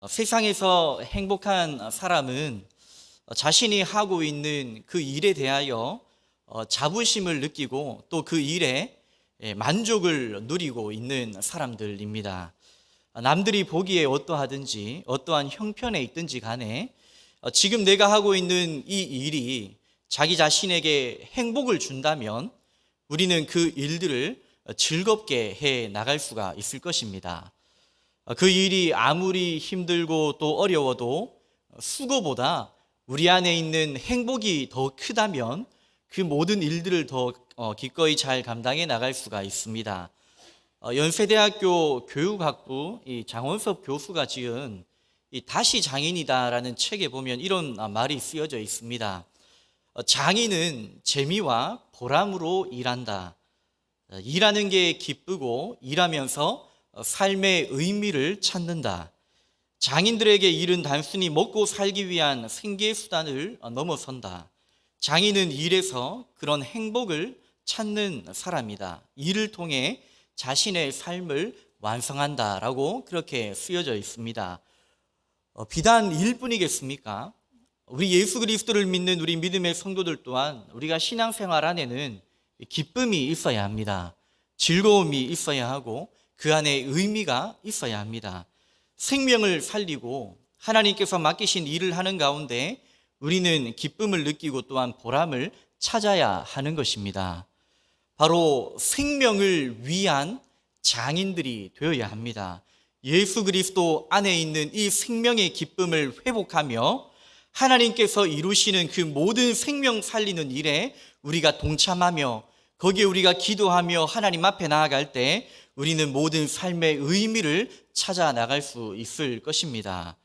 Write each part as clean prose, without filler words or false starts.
세상에서 행복한 사람은 자신이 하고 있는 그 일에 대하여 자부심을 느끼고 또 그 일에 만족을 누리고 있는 사람들입니다. 남들이 보기에 어떠하든지 어떠한 형편에 있든지 간에 지금 내가 하고 있는 이 일이 자기 자신에게 행복을 준다면 우리는 그 일들을 즐겁게 해 나갈 수가 있을 것입니다. 그 일이 아무리 힘들고 또 어려워도 수고보다 우리 안에 있는 행복이 더 크다면 그 모든 일들을 더 기꺼이 잘 감당해 나갈 수가 있습니다. 연세대학교 교육학부 장원섭 교수가 지은 이 다시 장인이다라는 책에 보면 이런 말이 쓰여져 있습니다. 장인은 재미와 보람으로 일한다. 일하는 게 기쁘고 일하면서 삶의 의미를 찾는다. 장인들에게 일은 단순히 먹고 살기 위한 생계 수단을 넘어선다. 장인은 일에서 그런 행복을 찾는 사람이다. 일을 통해 자신의 삶을 완성한다라고 그렇게 쓰여져 있습니다. 비단 일뿐이겠습니까? 우리 예수 그리스도를 믿는 우리 믿음의 성도들 또한 우리가 신앙생활 안에는 기쁨이 있어야 합니다. 즐거움이 있어야 하고 그 안에 의미가 있어야 합니다. 생명을 살리고 하나님께서 맡기신 일을 하는 가운데 우리는 기쁨을 느끼고 또한 보람을 찾아야 하는 것입니다. 바로 생명을 위한 장인들이 되어야 합니다. 예수 그리스도 안에 있는 이 생명의 기쁨을 회복하며 하나님께서 이루시는 그 모든 생명 살리는 일에 우리가 동참하며 거기에 우리가 기도하며 하나님 앞에 나아갈 때 우리는 모든 삶의 의미를 찾아 나갈 수 있을 것입니다.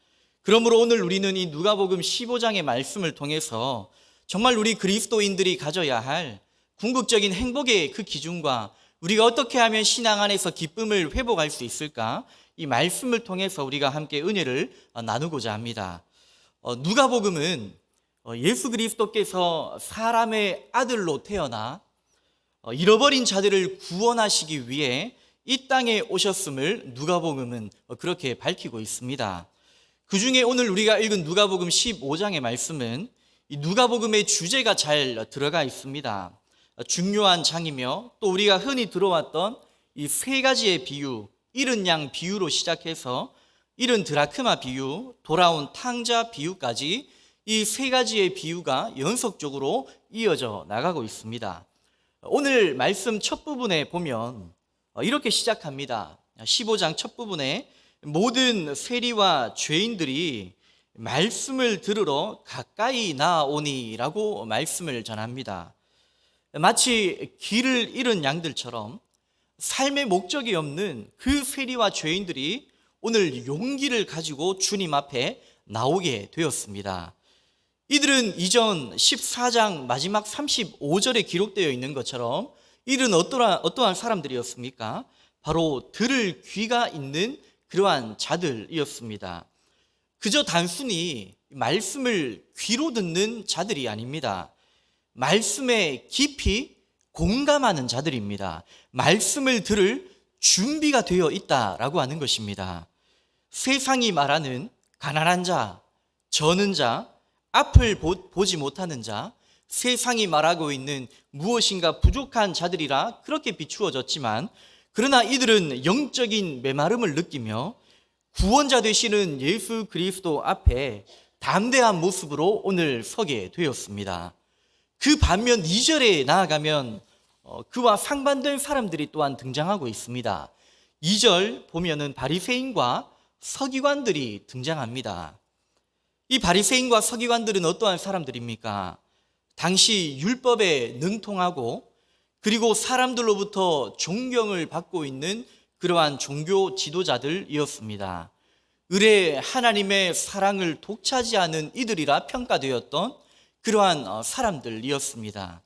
그러므로 오늘 우리는 이 누가복음 15장의 말씀을 통해서 정말 우리 그리스도인들이 가져야 할 궁극적인 행복의 그 기준과 우리가 어떻게 하면 신앙 안에서 기쁨을 회복할 수 있을까? 이 말씀을 통해서 우리가 함께 은혜를 나누고자 합니다. 누가복음은 예수 그리스도께서 사람의 아들로 태어나 잃어버린 자들을 구원하시기 위해 이 땅에 오셨음을 누가복음은 그렇게 밝히고 있습니다. 그 중에 오늘 우리가 읽은 누가복음 15장의 말씀은 이 누가복음의 주제가 잘 들어가 있습니다. 중요한 장이며 또 우리가 흔히 들어왔던 이 세 가지의 비유, 잃은 양 비유로 시작해서 잃은 드라크마 비유, 돌아온 탕자 비유까지 이 세 가지의 비유가 연속적으로 이어져 나가고 있습니다. 오늘 말씀 첫 부분에 보면 이렇게 시작합니다. 15장 첫 부분에 모든 세리와 죄인들이 말씀을 들으러 가까이 나아오니라고 말씀을 전합니다. 마치 길을 잃은 양들처럼 삶의 목적이 없는 그 세리와 죄인들이 오늘 용기를 가지고 주님 앞에 나오게 되었습니다. 이들은 이전 14장 마지막 35절에 기록되어 있는 것처럼 이들은 어떠한 사람들이었습니까? 바로 들을 귀가 있는 그러한 자들이었습니다. 그저 단순히 말씀을 귀로 듣는 자들이 아닙니다. 말씀에 깊이 공감하는 자들입니다. 말씀을 들을 준비가 되어 있다라고 하는 것입니다. 세상이 말하는 가난한 자, 저는 자, 앞을 보지 못하는 자, 세상이 말하고 있는 무엇인가 부족한 자들이라 그렇게 비추어졌지만 그러나 이들은 영적인 메마름을 느끼며 구원자 되시는 예수 그리스도 앞에 담대한 모습으로 오늘 서게 되었습니다. 그 반면 2절에 나아가면 그와 상반된 사람들이 또한 등장하고 있습니다. 2절 보면은 바리새인과 서기관들이 등장합니다. 이 바리새인과 서기관들은 어떠한 사람들입니까? 당시 율법에 능통하고 그리고 사람들로부터 존경을 받고 있는 그러한 종교 지도자들이었습니다. 의례 하나님의 사랑을 독차지하는 이들이라 평가되었던 그러한 사람들이었습니다.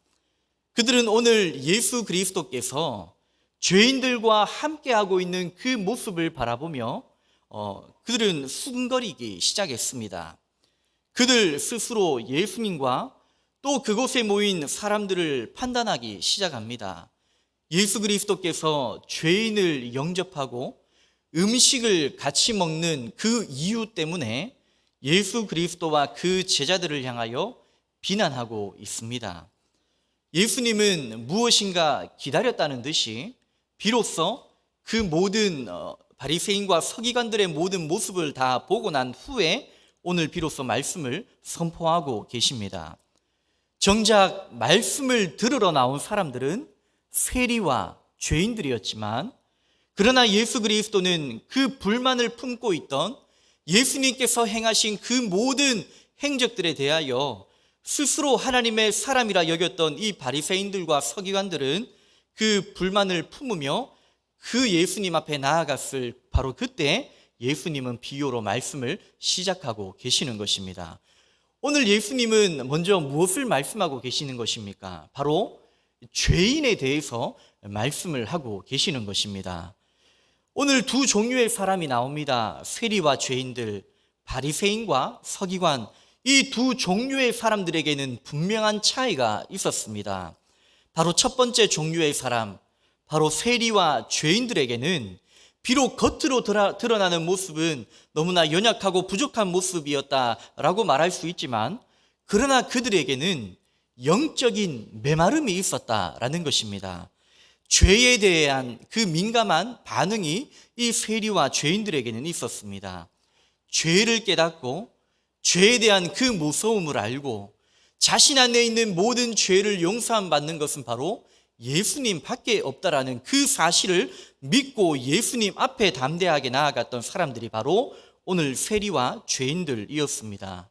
그들은 오늘 예수 그리스도께서 죄인들과 함께하고 있는 그 모습을 바라보며 그들은 수근거리기 시작했습니다. 그들 스스로 예수님과 또 그곳에 모인 사람들을 판단하기 시작합니다. 예수 그리스도께서 죄인을 영접하고 음식을 같이 먹는 그 이유 때문에 예수 그리스도와 그 제자들을 향하여 비난하고 있습니다. 예수님은 무엇인가 기다렸다는 듯이 비로소 그 모든 바리새인과 서기관들의 모든 모습을 다 보고 난 후에 오늘 비로소 말씀을 선포하고 계십니다. 정작 말씀을 들으러 나온 사람들은 세리와 죄인들이었지만, 그러나 예수 그리스도는 그 불만을 품고 있던 예수님께서 행하신 그 모든 행적들에 대하여 스스로 하나님의 사람이라 여겼던 이 바리새인들과 서기관들은 그 불만을 품으며 그 예수님 앞에 나아갔을 바로 그때 예수님은 비유로 말씀을 시작하고 계시는 것입니다. 오늘 예수님은 먼저 무엇을 말씀하고 계시는 것입니까? 바로 죄인에 대해서 말씀을 하고 계시는 것입니다. 오늘 두 종류의 사람이 나옵니다. 세리와 죄인들, 바리새인과 서기관, 이 두 종류의 사람들에게는 분명한 차이가 있었습니다. 바로 첫 번째 종류의 사람, 바로 세리와 죄인들에게는 비록 겉으로 드러나는 모습은 너무나 연약하고 부족한 모습이었다라고 말할 수 있지만, 그러나 그들에게는 영적인 메마름이 있었다라는 것입니다. 죄에 대한 그 민감한 반응이 이 세리와 죄인들에게는 있었습니다. 죄를 깨닫고 죄에 대한 그 무서움을 알고 자신 안에 있는 모든 죄를 용서함 받는 것은 바로 예수님 밖에 없다라는 그 사실을 믿고 예수님 앞에 담대하게 나아갔던 사람들이 바로 오늘 세리와 죄인들이었습니다.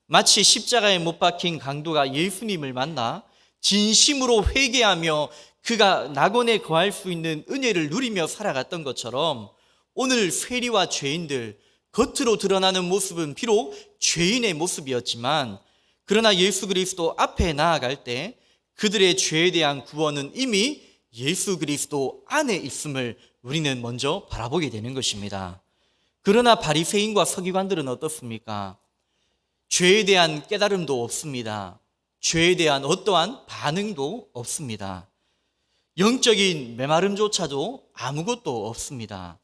마치 십자가에 못 박힌 강도가 예수님을 만나 진심으로 회개하며 그가 낙원에 거할 수 있는 은혜를 누리며 살아갔던 것처럼, 오늘 세리와 죄인들, 겉으로 드러나는 모습은 비록 죄인의 모습이었지만, 그러나 예수 그리스도 앞에 나아갈 때 그들의 죄에 대한 구원은 이미 예수 그리스도 안에 있음을 우리는 먼저 바라보게 되는 것입니다. 그러나 바리새인과 서기관들은 어떻습니까? 죄에 대한 깨달음도 없습니다. 죄에 대한 어떠한 반응도 없습니다. 영적인 메마름조차도 아무것도 없습니다.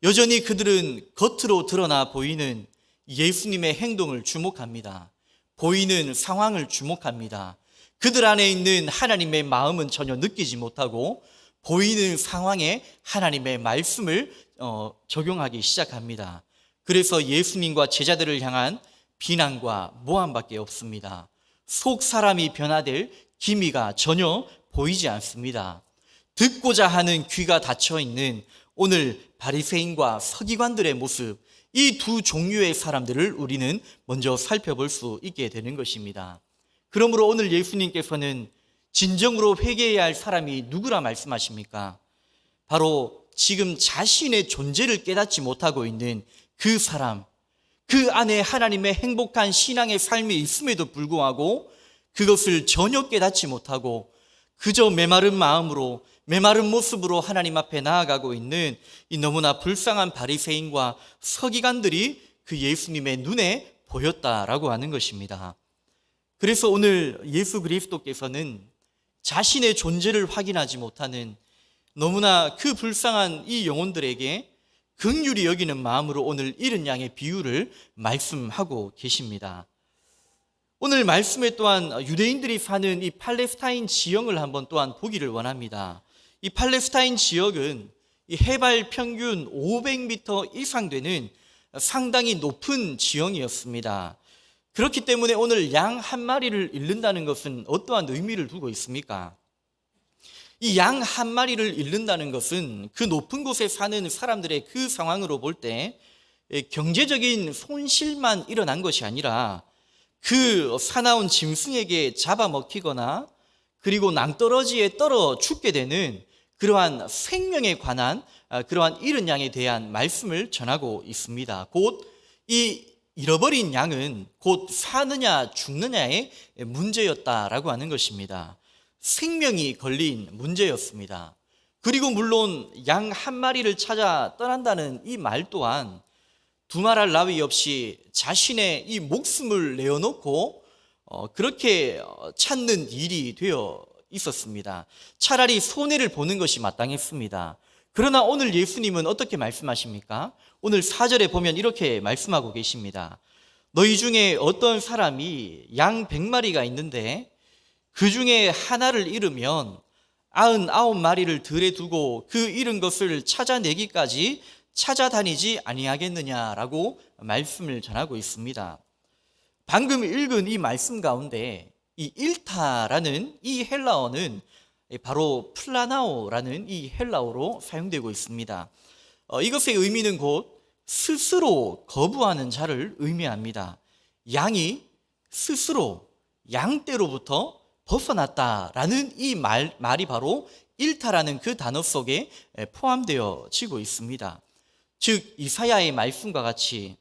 여전히 그들은 겉으로 드러나 보이는 예수님의 행동을 주목합니다. 보이는 상황을 주목합니다. 그들 안에 있는 하나님의 마음은 전혀 느끼지 못하고 보이는 상황에 하나님의 말씀을 적용하기 시작합니다. 그래서 예수님과 제자들을 향한 비난과 모함밖에 없습니다. 속 사람이 변화될 기미가 전혀 보이지 않습니다. 듣고자 하는 귀가 닫혀 있는 오늘 바리새인과 서기관들의 모습, 이 두 종류의 사람들을 우리는 먼저 살펴볼 수 있게 되는 것입니다. 그러므로 오늘 예수님께서는 진정으로 회개해야 할 사람이 누구라 말씀하십니까? 바로 지금 자신의 존재를 깨닫지 못하고 있는 그 사람, 그 안에 하나님의 행복한 신앙의 삶이 있음에도 불구하고 그것을 전혀 깨닫지 못하고 그저 메마른 마음으로, 메마른 모습으로 하나님 앞에 나아가고 있는 이 너무나 불쌍한 바리새인과 서기관들이 그 예수님의 눈에 보였다라고 하는 것입니다. 그래서 오늘 예수 그리스도께서는 자신의 존재를 확인하지 못하는 너무나 그 불쌍한 이 영혼들에게 긍휼히 여기는 마음으로 오늘 이른 양의 비유를 말씀하고 계십니다. 오늘 말씀에 또한 유대인들이 사는 이 팔레스타인 지형을 한번 또한 보기를 원합니다. 이 팔레스타인 지역은 이 해발 평균 500m 이상 되는 상당히 높은 지형이었습니다. 그렇기 때문에 오늘 양 한 마리를 잃는다는 것은 어떠한 의미를 두고 있습니까? 이 양 한 마리를 잃는다는 것은 그 높은 곳에 사는 사람들의 그 상황으로 볼 때 경제적인 손실만 일어난 것이 아니라 그 사나운 짐승에게 잡아먹히거나 그리고 낭떠러지에 떨어 죽게 되는 그러한 생명에 관한 그러한 잃은 양에 대한 말씀을 전하고 있습니다. 곧 이 잃어버린 양은 곧 사느냐 죽느냐의 문제였다라고 하는 것입니다. 생명이 걸린 문제였습니다. 그리고 물론 양 한 마리를 찾아 떠난다는 이 말 또한 두말할 나위 없이 자신의 이 목숨을 내어놓고 그렇게 찾는 일이 되어 있었습니다. 차라리 손해를 보는 것이 마땅했습니다. 그러나 오늘 예수님은 어떻게 말씀하십니까? 오늘 4절에 보면 이렇게 말씀하고 계십니다. 너희 중에 어떤 사람이 양 100마리가 있는데 그 중에 하나를 잃으면 99마리를 들에 두고 그 잃은 것을 찾아내기까지 찾아다니지 아니하겠느냐라고 말씀을 전하고 있습니다. 방금 읽은 이 말씀 가운데 이 일타라는 이 헬라어는 바로 플라나오라는 이 헬라어로 사용되고 있습니다. 이것의 의미는 곧 스스로 거부하는 자를 의미합니다. 양이 스스로 양떼로부터 벗어났다라는 이 말이 바로 일타라는 그 단어 속에 포함되어지고 있습니다. 즉 이사야의 말씀과 같이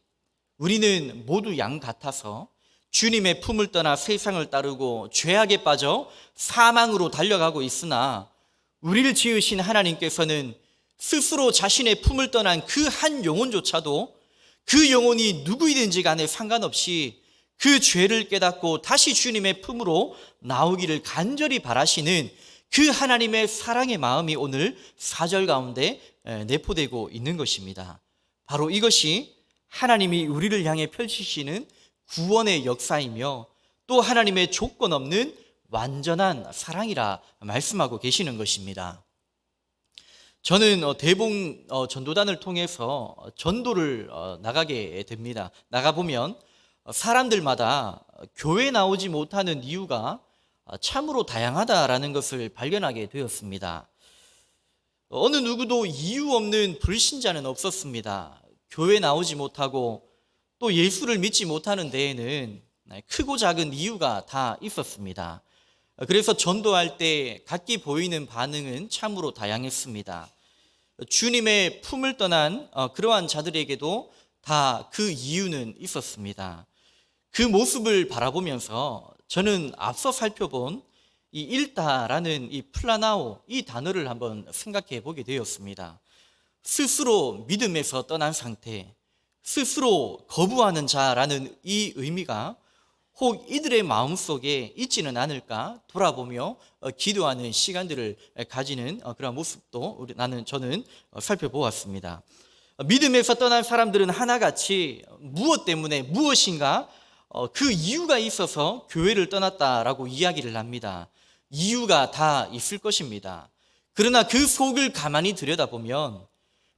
우리는 모두 양 같아서 주님의 품을 떠나 세상을 따르고 죄악에 빠져 사망으로 달려가고 있으나 우리를 지으신 하나님께서는 스스로 자신의 품을 떠난 그 한 영혼조차도 그 영혼이 누구이든지 간에 상관없이 그 죄를 깨닫고 다시 주님의 품으로 나오기를 간절히 바라시는 그 하나님의 사랑의 마음이 오늘 4절 가운데 내포되고 있는 것입니다. 바로 이것이 하나님이 우리를 향해 펼치시는 구원의 역사이며 또 하나님의 조건 없는 완전한 사랑이라 말씀하고 계시는 것입니다. 저는 대봉 전도단을 통해서 전도를 나가게 됩니다. 나가보면 사람들마다 교회에 나오지 못하는 이유가 참으로 다양하다라는 것을 발견하게 되었습니다. 어느 누구도 이유 없는 불신자는 없었습니다. 교회에 나오지 못하고 또 예수를 믿지 못하는 데에는 크고 작은 이유가 다 있었습니다. 그래서 전도할 때 각기 보이는 반응은 참으로 다양했습니다. 주님의 품을 떠난 그러한 자들에게도 다 그 이유는 있었습니다. 그 모습을 바라보면서 저는 앞서 살펴본 이 일다라는 이 플라나오 이 단어를 한번 생각해 보게 되었습니다. 스스로 믿음에서 떠난 상태, 스스로 거부하는 자라는 이 의미가 혹 이들의 마음속에 있지는 않을까 돌아보며 기도하는 시간들을 가지는 그런 모습도 저는 살펴보았습니다. 믿음에서 떠난 사람들은 하나같이 무엇 때문에 무엇인가 그 이유가 있어서 교회를 떠났다라고 이야기를 합니다. 이유가 다 있을 것입니다. 그러나 그 속을 가만히 들여다보면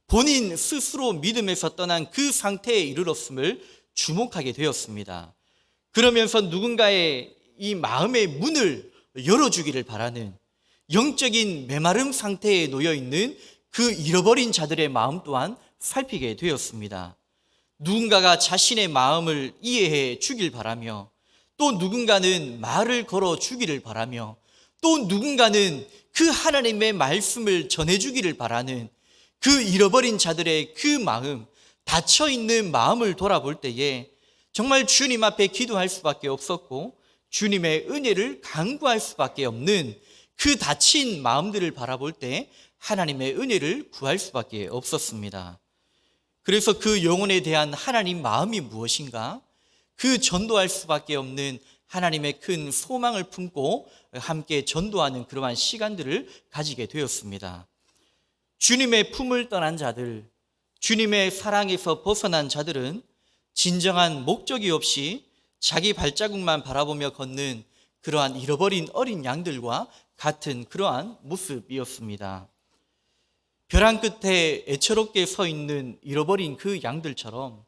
본인 스스로 믿음에서 떠난 그 상태에 이르렀음을 주목하게 되었습니다. 그러면서 누군가의 이 마음의 문을 열어주기를 바라는 영적인 메마름 상태에 놓여있는 그 잃어버린 자들의 마음 또한 살피게 되었습니다. 누군가가 자신의 마음을 이해해 주길 바라며 또 누군가는 말을 걸어 주기를 바라며 또 누군가는 그 하나님의 말씀을 전해주기를 바라는 그 잃어버린 자들의 그 마음, 닫혀있는 마음을 돌아볼 때에 정말 주님 앞에 기도할 수밖에 없었고 주님의 은혜를 간구할 수밖에 없는 그 닫힌 마음들을 바라볼 때 하나님의 은혜를 구할 수밖에 없었습니다. 그래서 그 영혼에 대한 하나님 마음이 무엇인가? 그 전도할 수밖에 없는 하나님의 큰 소망을 품고 함께 전도하는 그러한 시간들을 가지게 되었습니다. 주님의 품을 떠난 자들, 주님의 사랑에서 벗어난 자들은 진정한 목적이 없이 자기 발자국만 바라보며 걷는 그러한 잃어버린 어린 양들과 같은 그러한 모습이었습니다. 벼랑 끝에 애처롭게 서 있는 잃어버린 그 양들처럼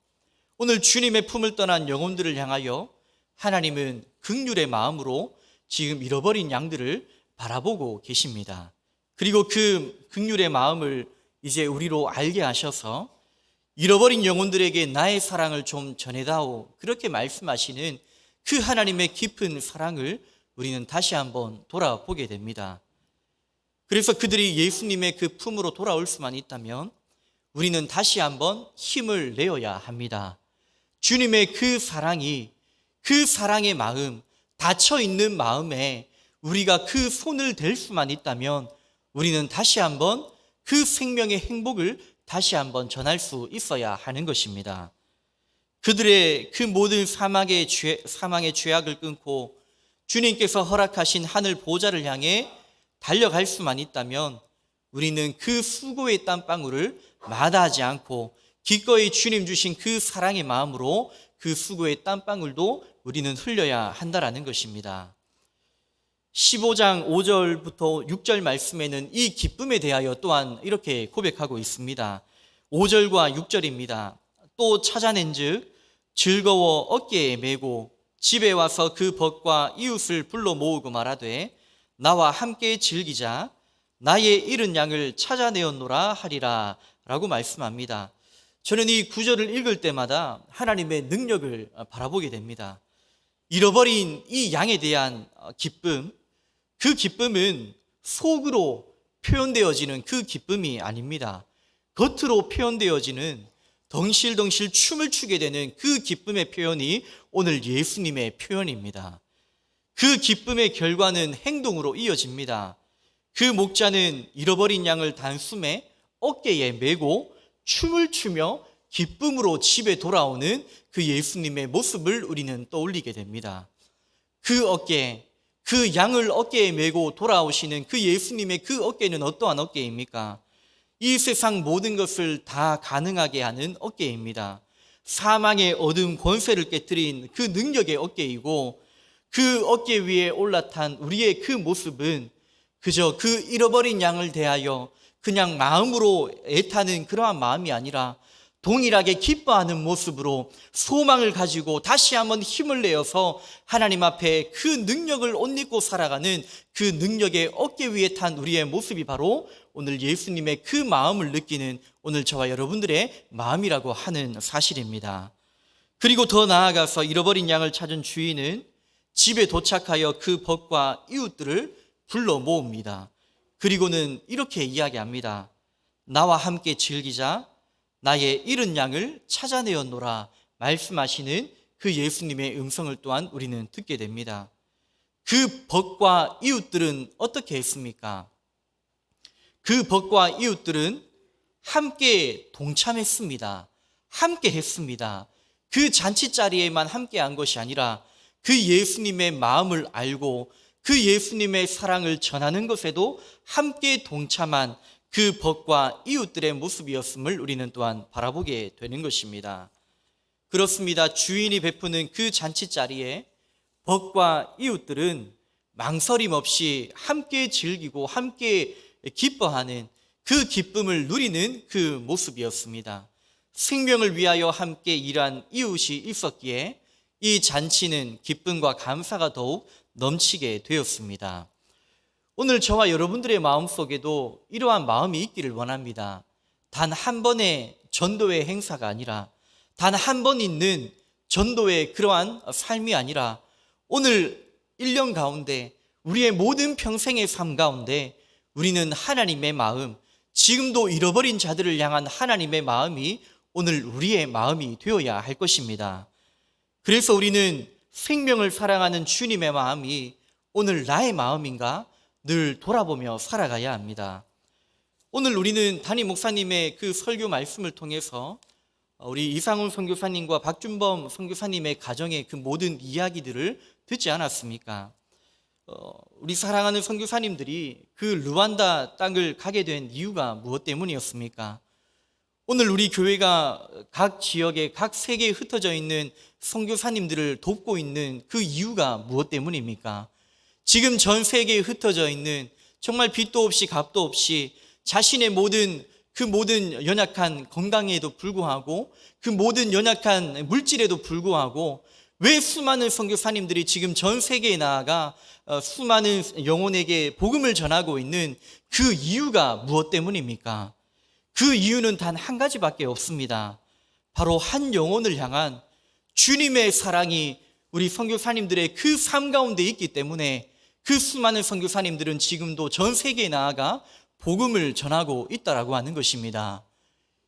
오늘 주님의 품을 떠난 영혼들을 향하여 하나님은 긍휼의 마음으로 지금 잃어버린 양들을 바라보고 계십니다. 그리고 그 긍휼의 마음을 이제 우리로 알게 하셔서 잃어버린 영혼들에게 나의 사랑을 좀 전해다오, 그렇게 말씀하시는 그 하나님의 깊은 사랑을 우리는 다시 한번 돌아보게 됩니다. 그래서 그들이 예수님의 그 품으로 돌아올 수만 있다면 우리는 다시 한번 힘을 내어야 합니다. 주님의 그 사랑이, 그 사랑의 마음, 닫혀있는 마음에 우리가 그 손을 댈 수만 있다면 우리는 다시 한번 그 생명의 행복을 다시 한번 전할 수 있어야 하는 것입니다. 그들의 그 모든 사망의 죄악을 끊고 주님께서 허락하신 하늘 보좌를 향해 달려갈 수만 있다면 우리는 그 수고의 땀방울을 마다하지 않고 기꺼이 주님 주신 그 사랑의 마음으로 그 수고의 땀방울도 우리는 흘려야 한다라는 것입니다. 15장 5절부터 6절 말씀에는 이 기쁨에 대하여 또한 이렇게 고백하고 있습니다. 5절과 6절입니다. 또 찾아낸 즉 즐거워 어깨에 메고 집에 와서 그 벗과 이웃을 불러 모으고 말하되 나와 함께 즐기자 나의 잃은 양을 찾아내었노라 하리라 라고 말씀합니다. 저는 이 구절을 읽을 때마다 하나님의 능력을 바라보게 됩니다. 잃어버린 이 양에 대한 기쁨, 그 기쁨은 속으로 표현되어지는 그 기쁨이 아닙니다. 겉으로 표현되어지는 덩실덩실 춤을 추게 되는 그 기쁨의 표현이 오늘 예수님의 표현입니다. 그 기쁨의 결과는 행동으로 이어집니다. 그 목자는 잃어버린 양을 단숨에 어깨에 메고 춤을 추며 기쁨으로 집에 돌아오는 그 예수님의 모습을 우리는 떠올리게 됩니다. 그 어깨, 그 양을 어깨에 메고 돌아오시는 그 예수님의 그 어깨는 어떠한 어깨입니까? 이 세상 모든 것을 다 가능하게 하는 어깨입니다. 사망의 어둠 권세를 깨뜨린 그 능력의 어깨이고, 그 어깨 위에 올라탄 우리의 그 모습은 그저 그 잃어버린 양을 대하여 그냥 마음으로 애타는 그러한 마음이 아니라 동일하게 기뻐하는 모습으로 소망을 가지고 다시 한번 힘을 내어서 하나님 앞에 그 능력을 옷 입고 살아가는 그 능력의 어깨 위에 탄 우리의 모습이 바로 오늘 예수님의 그 마음을 느끼는 오늘 저와 여러분들의 마음이라고 하는 사실입니다. 그리고 더 나아가서 잃어버린 양을 찾은 주인은 집에 도착하여 그 벗과 이웃들을 불러 모읍니다. 그리고는 이렇게 이야기합니다. 나와 함께 즐기자 나의 잃은 양을 찾아내었노라 말씀하시는 그 예수님의 음성을 또한 우리는 듣게 됩니다. 그 벗과 이웃들은 어떻게 했습니까? 그 벗과 이웃들은 함께 동참했습니다. 함께 했습니다. 그 잔치자리에만 함께 한 것이 아니라 그 예수님의 마음을 알고 그 예수님의 사랑을 전하는 것에도 함께 동참한 그 벗과 이웃들의 모습이었음을 우리는 또한 바라보게 되는 것입니다. 그렇습니다. 주인이 베푸는 그 잔치자리에 벗과 이웃들은 망설임 없이 함께 즐기고 함께 기뻐하는 그 기쁨을 누리는 그 모습이었습니다. 생명을 위하여 함께 일한 이웃이 있었기에 이 잔치는 기쁨과 감사가 더욱 넘치게 되었습니다. 오늘 저와 여러분들의 마음속에도 이러한 마음이 있기를 원합니다. 단 한 번의 전도의 행사가 아니라 단 한 번 있는 전도의 그러한 삶이 아니라 오늘 1년 가운데 우리의 모든 평생의 삶 가운데 우리는 하나님의 마음, 지금도 잃어버린 자들을 향한 하나님의 마음이 오늘 우리의 마음이 되어야 할 것입니다. 그래서 우리는 생명을 사랑하는 주님의 마음이 오늘 나의 마음인가 늘 돌아보며 살아가야 합니다. 오늘 우리는 담임 목사님의 그 설교 말씀을 통해서 우리 이상훈 선교사님과 박준범 선교사님의 가정의 그 모든 이야기들을 듣지 않았습니까? 우리 사랑하는 선교사님들이 그 르완다 땅을 가게 된 이유가 무엇 때문이었습니까? 오늘 우리 교회가 각 지역에 각 세계에 흩어져 있는 선교사님들을 돕고 있는 그 이유가 무엇 때문입니까? 지금 전 세계에 흩어져 있는 정말 빚도 없이 값도 없이 자신의 모든 연약한 건강에도 불구하고 그 모든 연약한 물질에도 불구하고 왜 수많은 선교사님들이 지금 전 세계에 나아가 수많은 영혼에게 복음을 전하고 있는 그 이유가 무엇 때문입니까? 그 이유는 단 한 가지밖에 없습니다. 바로 한 영혼을 향한 주님의 사랑이 우리 선교사님들의 그 삶 가운데 있기 때문에 그 수많은 선교사님들은 지금도 전 세계에 나아가 복음을 전하고 있다라고 하는 것입니다.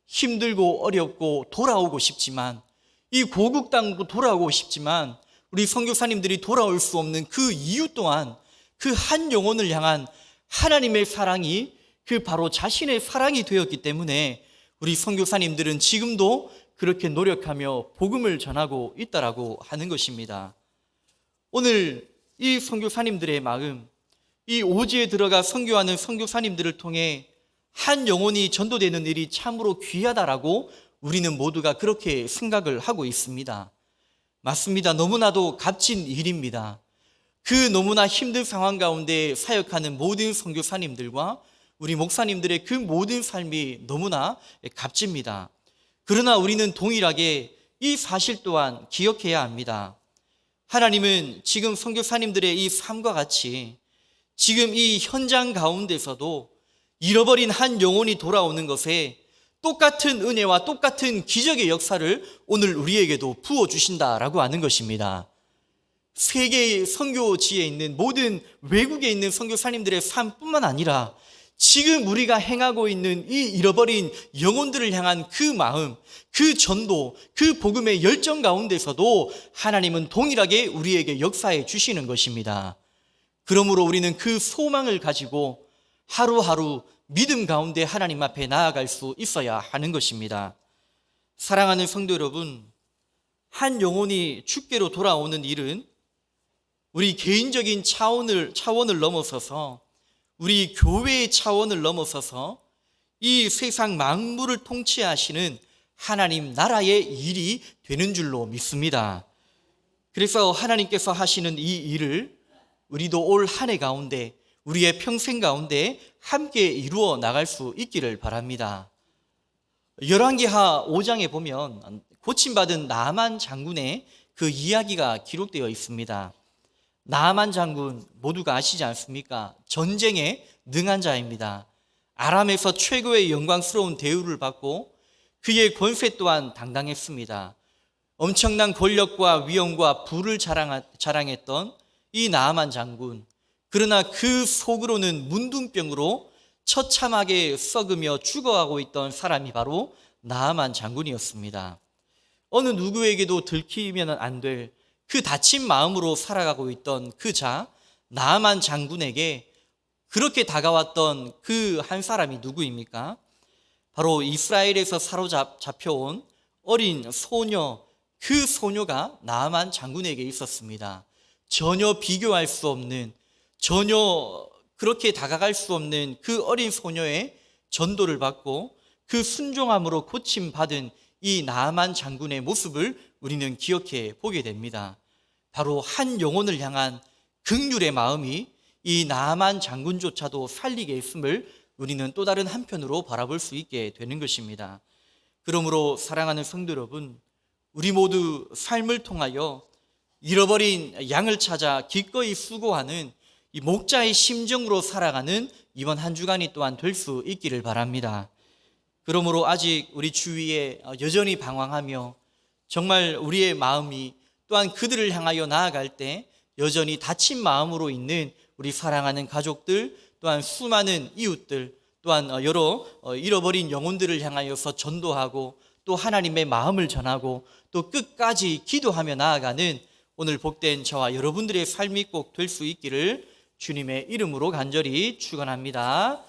힘들고 어렵고 돌아오고 싶지만 이 고국 땅도 돌아오고 싶지만 우리 선교사님들이 돌아올 수 없는 그 이유 또한 그 한 영혼을 향한 하나님의 사랑이 그 바로 자신의 사랑이 되었기 때문에 우리 선교사님들은 지금도 그렇게 노력하며 복음을 전하고 있다라고 하는 것입니다. 오늘 이 선교사님들의 마음, 이 오지에 들어가 선교하는 선교사님들을 통해 한 영혼이 전도되는 일이 참으로 귀하다라고 우리는 모두가 그렇게 생각을 하고 있습니다. 맞습니다. 너무나도 값진 일입니다. 그 너무나 힘든 상황 가운데 사역하는 모든 선교사님들과 우리 목사님들의 그 모든 삶이 너무나 값집니다. 그러나 우리는 동일하게 이 사실 또한 기억해야 합니다. 하나님은 지금 선교사님들의 이 삶과 같이 지금 이 현장 가운데서도 잃어버린 한 영혼이 돌아오는 것에 똑같은 은혜와 똑같은 기적의 역사를 오늘 우리에게도 부어주신다라고 하는 것입니다. 세계의 선교지에 있는 모든 외국에 있는 선교사님들의 삶뿐만 아니라 지금 우리가 행하고 있는 이 잃어버린 영혼들을 향한 그 마음, 그 전도, 그 복음의 열정 가운데서도 하나님은 동일하게 우리에게 역사해 주시는 것입니다. 그러므로 우리는 그 소망을 가지고 하루하루 믿음 가운데 하나님 앞에 나아갈 수 있어야 하는 것입니다. 사랑하는 성도 여러분, 한 영혼이 주께로 돌아오는 일은 우리 개인적인 차원을 넘어서서 우리 교회의 차원을 넘어서서 이 세상 만물을 통치하시는 하나님 나라의 일이 되는 줄로 믿습니다. 그래서 하나님께서 하시는 이 일을 우리도 올 한 해 가운데 우리의 평생 가운데 함께 이루어 나갈 수 있기를 바랍니다. 열왕기하 5장에 보면 고침받은 나만 장군의 그 이야기가 기록되어 있습니다. 나만 장군 모두가 아시지 않습니까? 전쟁에 능한 자입니다. 아람에서 최고의 영광스러운 대우를 받고 그의 권세 또한 당당했습니다. 엄청난 권력과 위엄과 부를 자랑했던 이 나아만 장군, 그러나 그 속으로는 문둥병으로 처참하게 썩으며 죽어가고 있던 사람이 바로 나아만 장군이었습니다. 어느 누구에게도 들키면 안 될 그 다친 마음으로 살아가고 있던 그 자 나아만 장군에게 그렇게 다가왔던 그 한 사람이 누구입니까? 바로 이스라엘에서 사로잡혀온 어린 소녀, 그 소녀가 나아만 장군에게 있었습니다. 전혀 비교할 수 없는, 전혀 그렇게 다가갈 수 없는 그 어린 소녀의 전도를 받고 그 순종함으로 고침받은 이 나아만 장군의 모습을 우리는 기억해 보게 됩니다. 바로 한 영혼을 향한 긍휼의 마음이 이 나아만 장군조차도 살리게 했음을 우리는 또 다른 한편으로 바라볼 수 있게 되는 것입니다. 그러므로 사랑하는 성도 여러분, 우리 모두 삶을 통하여 잃어버린 양을 찾아 기꺼이 수고하는 이 목자의 심정으로 살아가는 이번 한 주간이 또한 될 수 있기를 바랍니다. 그러므로 아직 우리 주위에 여전히 방황하며 정말 우리의 마음이 또한 그들을 향하여 나아갈 때 여전히 다친 마음으로 있는 우리 사랑하는 가족들, 또한 수많은 이웃들, 또한 여러 잃어버린 영혼들을 향하여서 전도하고 또 하나님의 마음을 전하고 또 끝까지 기도하며 나아가는 오늘 복된 저와 여러분들의 삶이 꼭 될 수 있기를 주님의 이름으로 간절히 축원합니다.